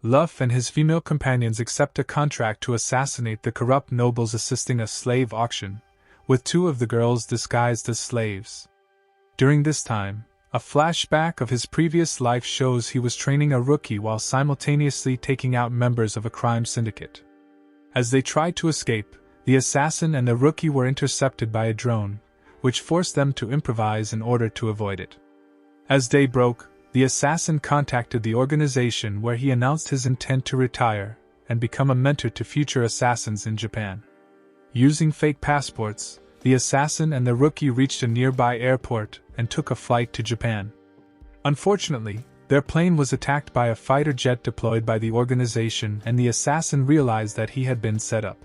Luff and his female companions accept a contract to assassinate the corrupt nobles, assisting a slave auction, with two of the girls disguised as slaves. During this time, a flashback of his previous life shows he was training a rookie while simultaneously taking out members of a crime syndicate. As they tried to escape, the assassin and the rookie were intercepted by a drone, which forced them to improvise in order to avoid it. As day broke, the assassin contacted the organization where he announced his intent to retire and become a mentor to future assassins in Japan. Using fake passports, the assassin and the rookie reached a nearby airport and took a flight to Japan. Unfortunately, their plane was attacked by a fighter jet deployed by the organization, and the assassin realized that he had been set up.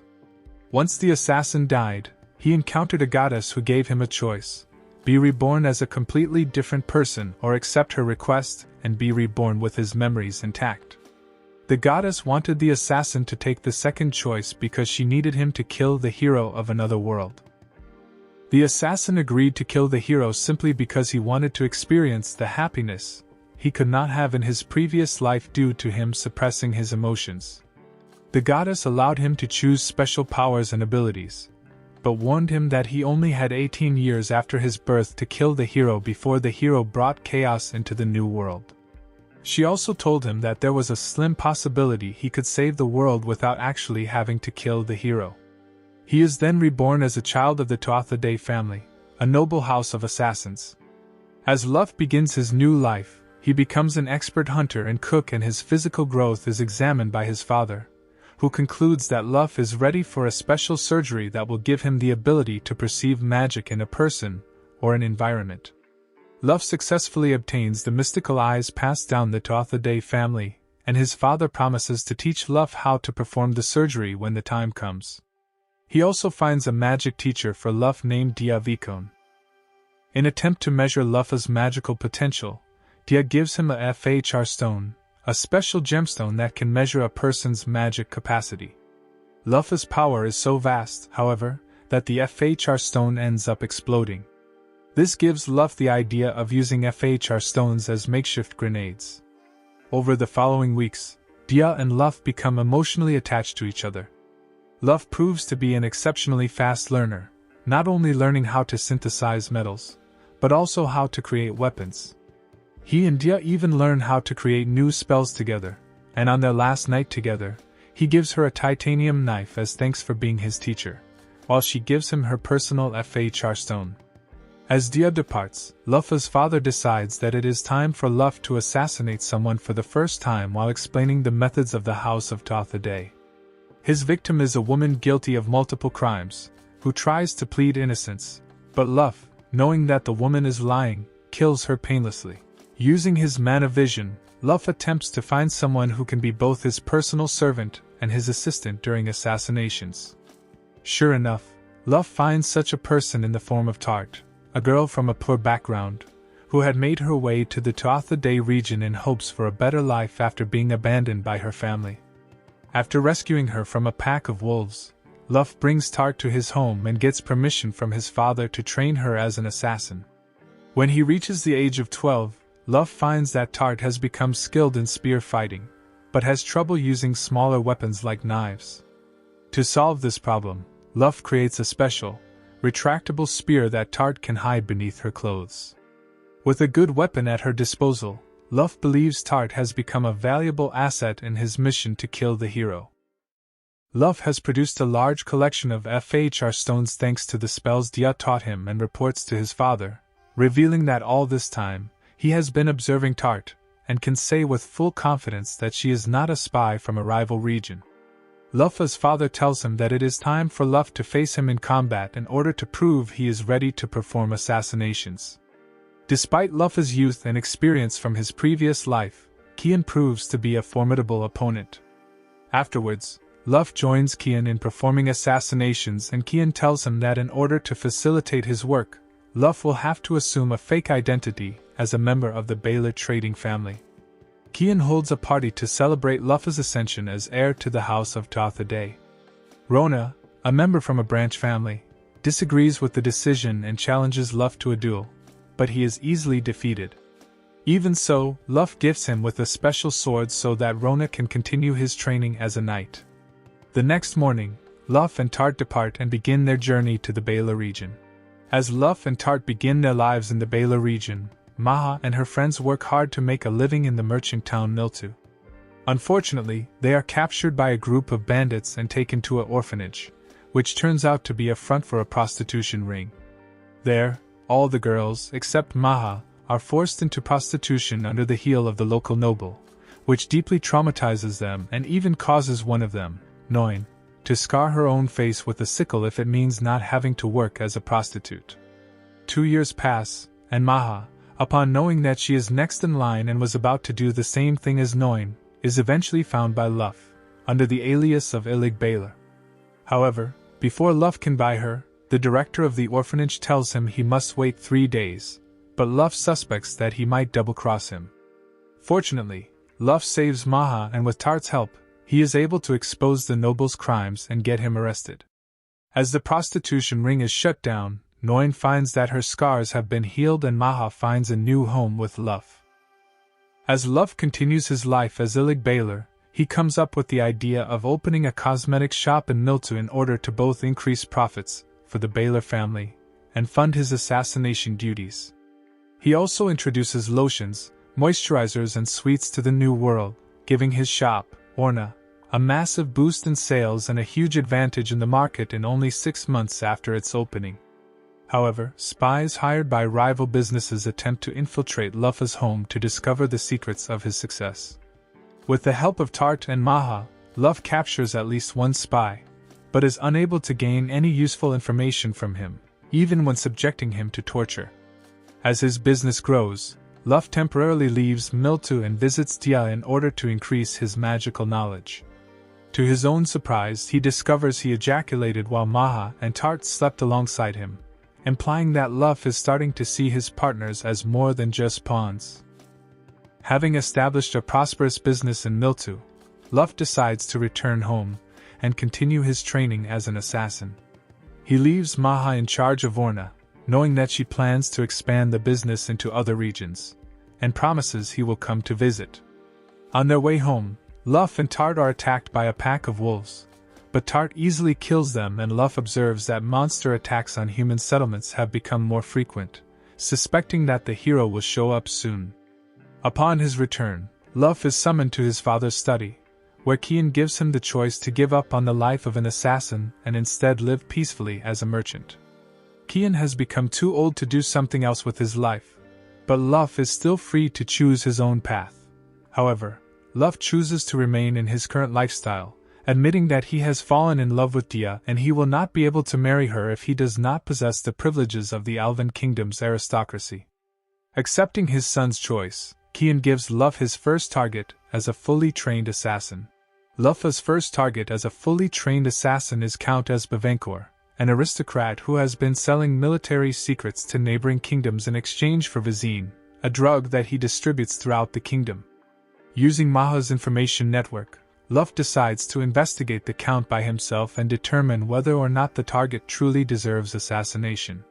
Once the assassin died, he encountered a goddess who gave him a choice: be reborn as a completely different person or accept her request and be reborn with his memories intact. The goddess wanted the assassin to take the second choice because she needed him to kill the hero of another world. The assassin agreed to kill the hero simply because he wanted to experience the happiness he could not have in his previous life due to him suppressing his emotions. The goddess allowed him to choose special powers and abilities, but warned him that he only had 18 years after his birth to kill the hero before the hero brought chaos into the new world. She also told him that there was a slim possibility he could save the world without actually having to kill the hero. He is then reborn as a child of the Toatha family, a noble house of assassins. As Luff begins his new life, he becomes an expert hunter and cook, and his physical growth is examined by his father, who concludes that Luff is ready for a special surgery that will give him the ability to perceive magic in a person or an environment. Luff successfully obtains the mystical eyes passed down the Toatha family, and his father promises to teach Luff how to perform the surgery when the time comes. He also finds a magic teacher for Luff named Dia Vikon. In attempt to measure Luff's magical potential, Dia gives him a FHR stone, a special gemstone that can measure a person's magic capacity. Luff's power is so vast, however, that the FHR stone ends up exploding. This gives Luff the idea of using FHR stones as makeshift grenades. Over the following weeks, Dia and Luff become emotionally attached to each other. Luff proves to be an exceptionally fast learner, not only learning how to synthesize metals, but also how to create weapons. He and Dia even learn how to create new spells together, and on their last night together, he gives her a titanium knife as thanks for being his teacher, while she gives him her personal FHR stone. As Dia departs, Luff's father decides that it is time for Luff to assassinate someone for the first time while explaining the methods of the House of Toatha. His victim is a woman guilty of multiple crimes, who tries to plead innocence, but Luff, knowing that the woman is lying, kills her painlessly. Using his mana vision, Luff attempts to find someone who can be both his personal servant and his assistant during assassinations. Sure enough, Luff finds such a person in the form of Tart, a girl from a poor background, who had made her way to the Toatha region in hopes for a better life after being abandoned by her family. After rescuing her from a pack of wolves, Luff brings Tart to his home and gets permission from his father to train her as an assassin. When he reaches the age of 12, Luff finds that Tart has become skilled in spear fighting, but has trouble using smaller weapons like knives. To solve this problem, Luff creates a special, retractable spear that Tart can hide beneath her clothes. With a good weapon at her disposal, Luff believes Tart has become a valuable asset in his mission to kill the hero. Luff has produced a large collection of FHR stones thanks to the spells Dia taught him, and reports to his father, revealing that all this time, he has been observing Tart, and can say with full confidence that she is not a spy from a rival region. Luff's father tells him that it is time for Luff to face him in combat in order to prove he is ready to perform assassinations. Despite Luff's youth and experience from his previous life, Kian proves to be a formidable opponent. Afterwards, Luff joins Kian in performing assassinations, and Kian tells him that in order to facilitate his work, Luff will have to assume a fake identity as a member of the Baylor trading family. Kian holds a party to celebrate Luff's ascension as heir to the House of Toatha. Rona, a member from a branch family, disagrees with the decision and challenges Luff to a duel, but he is easily defeated. Even so, Luff gifts him with a special sword so that Rona can continue his training as a knight. The next morning, Luff and Tart depart and begin their journey to the Bela region. As Luff and Tart begin their lives in the Bela region, Maha and her friends work hard to make a living in the merchant town Miltu. Unfortunately, they are captured by a group of bandits and taken to an orphanage, which turns out to be a front for a prostitution ring. There, all the girls, except Maha, are forced into prostitution under the heel of the local noble, which deeply traumatizes them and even causes one of them, Noin, to scar her own face with a sickle if it means not having to work as a prostitute. 2 years pass, and Maha, upon knowing that she is next in line and was about to do the same thing as Noin, is eventually found by Luff, under the alias of Ilig Baylor. However, before Luff can buy her, the director of the orphanage tells him he must wait 3 days, but Luff suspects that he might double-cross him. Fortunately, Luff saves Maha and with Tart's help, he is able to expose the noble's crimes and get him arrested. As the prostitution ring is shut down, Noin finds that her scars have been healed and Maha finds a new home with Luff. As Luff continues his life as Ilig Baylor, he comes up with the idea of opening a cosmetic shop in Miltu in order to both increase profits for the Baylor family and fund his assassination duties. He also introduces lotions, moisturizers and sweets to the new world, giving his shop, Orna, a massive boost in sales and a huge advantage in the market in only 6 months after its opening. However, spies hired by rival businesses attempt to infiltrate Luff's home to discover the secrets of his success. With the help of Tart and Maha, Luff captures at least one spy, but is unable to gain any useful information from him, even when subjecting him to torture. As his business grows, Luff temporarily leaves Miltu and visits Dia in order to increase his magical knowledge. To his own surprise, he discovers he ejaculated while Maha and Tart slept alongside him, implying that Luff is starting to see his partners as more than just pawns. Having established a prosperous business in Miltu, Luff decides to return home and continue his training as an assassin. He leaves Maha in charge of Orna, knowing that she plans to expand the business into other regions, and promises he will come to visit. On their way home, Luff and Tart are attacked by a pack of wolves, but Tart easily kills them and Luff observes that monster attacks on human settlements have become more frequent, suspecting that the hero will show up soon. Upon his return, Luff is summoned to his father's study, where Kian gives him the choice to give up on the life of an assassin and instead live peacefully as a merchant. Kian has become too old to do something else with his life, but Luff is still free to choose his own path. However, Luff chooses to remain in his current lifestyle, admitting that he has fallen in love with Dia and he will not be able to marry her if he does not possess the privileges of the Alvan Kingdom's aristocracy. Accepting his son's choice, Kian gives Luff his first target as a fully trained assassin. Luff's first target as a fully trained assassin is Count Esbavenkor, an aristocrat who has been selling military secrets to neighboring kingdoms in exchange for Vizine, a drug that he distributes throughout the kingdom. Using Maha's information network, Luff decides to investigate the Count by himself and determine whether or not the target truly deserves assassination.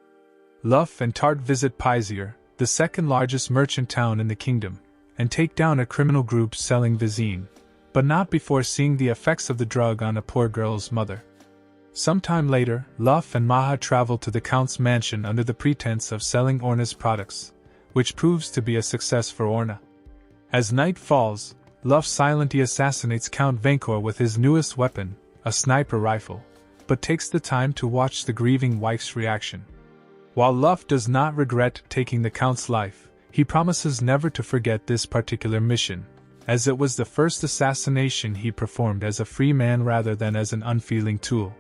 Luff and Tart visit Pizir, the second largest merchant town in the kingdom, and take down a criminal group selling Vizine, but not before seeing the effects of the drug on a poor girl's mother. Sometime later, Luff and Maha travel to the Count's mansion under the pretense of selling Orna's products, which proves to be a success for Orna. As night falls, Luff silently assassinates Count Venkor with his newest weapon, a sniper rifle, but takes the time to watch the grieving wife's reaction. While Luff does not regret taking the Count's life, he promises never to forget this particular mission, as it was the first assassination he performed as a free man rather than as an unfeeling tool.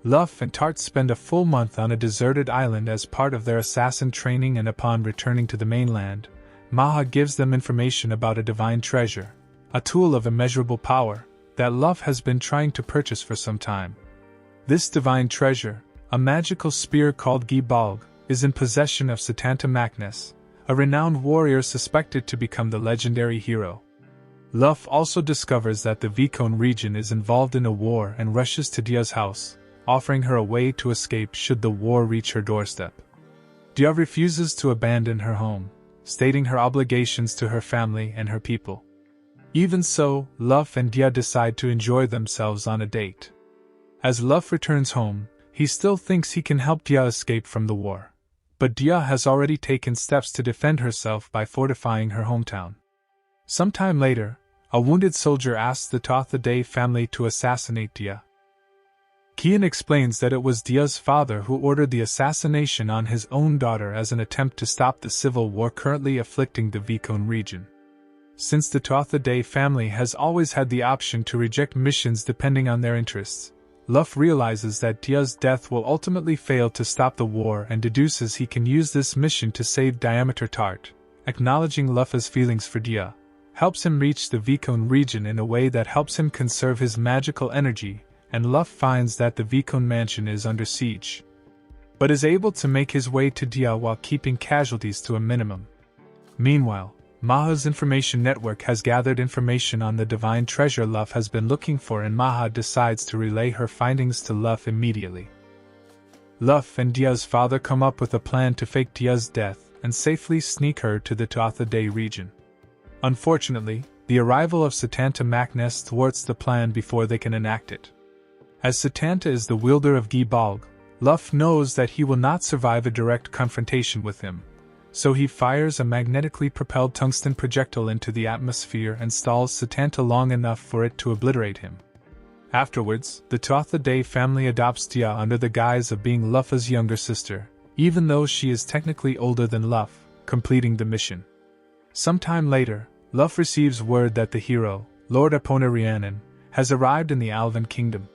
Luff and Tart spend a full month on a deserted island as part of their assassin training, and upon returning to the mainland, Maha gives them information about a divine treasure, a tool of immeasurable power, that Luff has been trying to purchase for some time. This divine treasure, a magical spear called Gibalg, is in possession of Satanta Maknes, a renowned warrior suspected to become the legendary hero. Luff also discovers that the Vikon region is involved in a war and rushes to Dia's house, offering her a way to escape should the war reach her doorstep. Dia refuses to abandon her home, stating her obligations to her family and her people. Even so, Luff and Dia decide to enjoy themselves on a date. As Luff returns home, he still thinks he can help Dia escape from the war. But Dia has already taken steps to defend herself by fortifying her hometown. Sometime later, a wounded soldier asks the Totha family to assassinate Dia. Kian explains that it was Dia's father who ordered the assassination on his own daughter as an attempt to stop the civil war currently afflicting the Vikon region. Since the Totha family has always had the option to reject missions depending on their interests, Luff realizes that Dia's death will ultimately fail to stop the war and deduces he can use this mission to save Diameter Tart. Acknowledging Luff's feelings for Dia helps him reach the Vikon region in a way that helps him conserve his magical energy, and Luff finds that the Vikon mansion is under siege, but is able to make his way to Dia while keeping casualties to a minimum. Meanwhile, Maha's information network has gathered information on the divine treasure Luff has been looking for, and Maha decides to relay her findings to Luff immediately. Luff and Dia's father come up with a plan to fake Dia's death and safely sneak her to the Totha region. Unfortunately, the arrival of Satanta Maknes thwarts the plan before they can enact it. As Satanta is the wielder of Gibalg, Luff knows that he will not survive a direct confrontation with him, so he fires a magnetically propelled tungsten projectile into the atmosphere and stalls Satanta long enough for it to obliterate him. Afterwards, the Totha family adopts Dia under the guise of being Luff's younger sister, even though she is technically older than Luff, completing the mission. Sometime later, Luff receives word that the hero, Lord Epona Rhiannon, has arrived in the Alvan Kingdom.